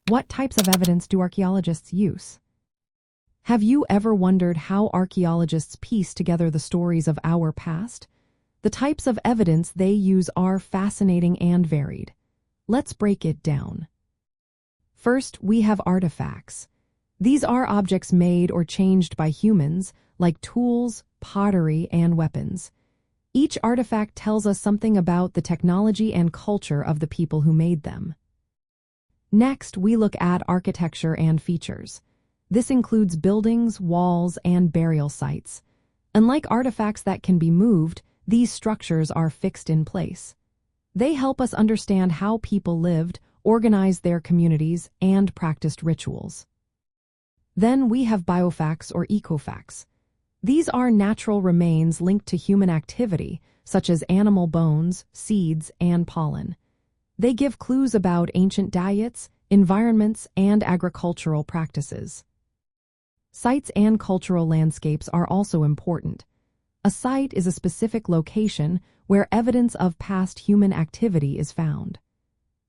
What types of evidence do archaeologists use? Have you ever wondered how archaeologists piece together the stories of our past? The types of evidence they use are fascinating and varied. Let's break it down. First, we have artifacts. These are objects made or changed by humans, like tools, pottery, and weapons. Each artifact tells us something about the technology and culture of the people who made them. Next, we look at architecture and features. This includes buildings, walls, and burial sites. Unlike artifacts that can be moved, these structures are fixed in place. They help us understand how people lived, organized their communities, and practiced rituals. Then we have biofacts or ecofacts. These are natural remains linked to human activity, such as animal bones, seeds, and pollen. They give clues about ancient diets, environments, and agricultural practices. Sites and cultural landscapes are also important. A site is a specific location where evidence of past human activity is found.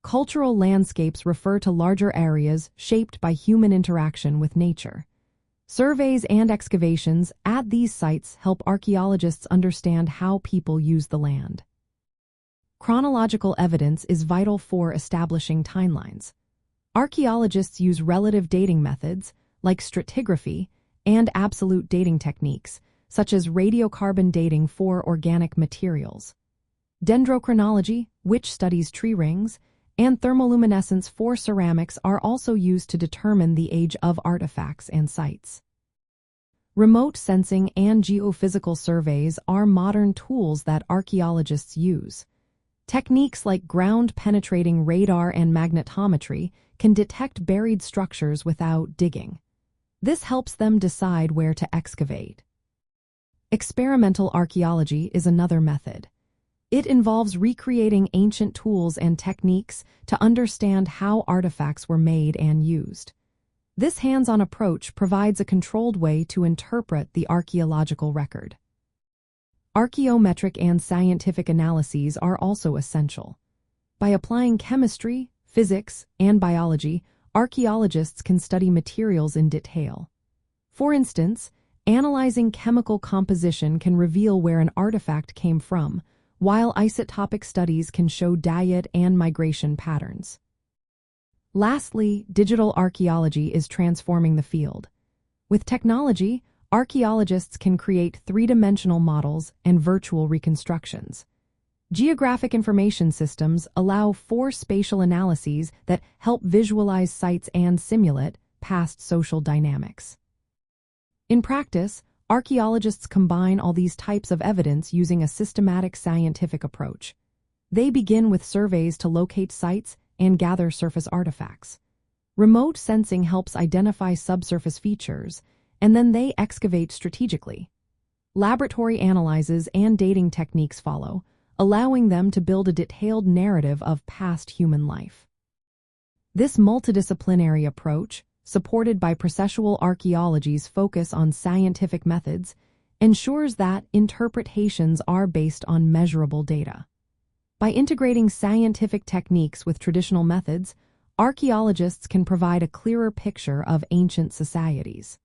Cultural landscapes refer to larger areas shaped by human interaction with nature. Surveys and excavations at these sites help archaeologists understand how people use the land. Chronological evidence is vital for establishing timelines. Archaeologists use relative dating methods, like stratigraphy, and absolute dating techniques, such as radiocarbon dating for organic materials. Dendrochronology, which studies tree rings, and thermoluminescence for ceramics are also used to determine the age of artifacts and sites. Remote sensing and geophysical surveys are modern tools that archaeologists use. Techniques like ground-penetrating radar and magnetometry can detect buried structures without digging. This helps them decide where to excavate. Experimental archaeology is another method. It involves recreating ancient tools and techniques to understand how artifacts were made and used. This hands-on approach provides a controlled way to interpret the archaeological record. Archaeometric and scientific analyses are also essential. By applying chemistry, physics, and biology, archaeologists can study materials in detail. For instance, analyzing chemical composition can reveal where an artifact came from, while isotopic studies can show diet and migration patterns. Lastly, digital archaeology is transforming the field. With technology, archaeologists can create three-dimensional models and virtual reconstructions. Geographic information systems allow for spatial analyses that help visualize sites and simulate past social dynamics. In practice, archaeologists combine all these types of evidence using a systematic scientific approach. They begin with surveys to locate sites and gather surface artifacts. Remote sensing helps identify subsurface features, and then they excavate strategically. Laboratory analyses and dating techniques follow, allowing them to build a detailed narrative of past human life. This multidisciplinary approach, supported by processual archaeology's focus on scientific methods, ensures that interpretations are based on measurable data. By integrating scientific techniques with traditional methods, archaeologists can provide a clearer picture of ancient societies.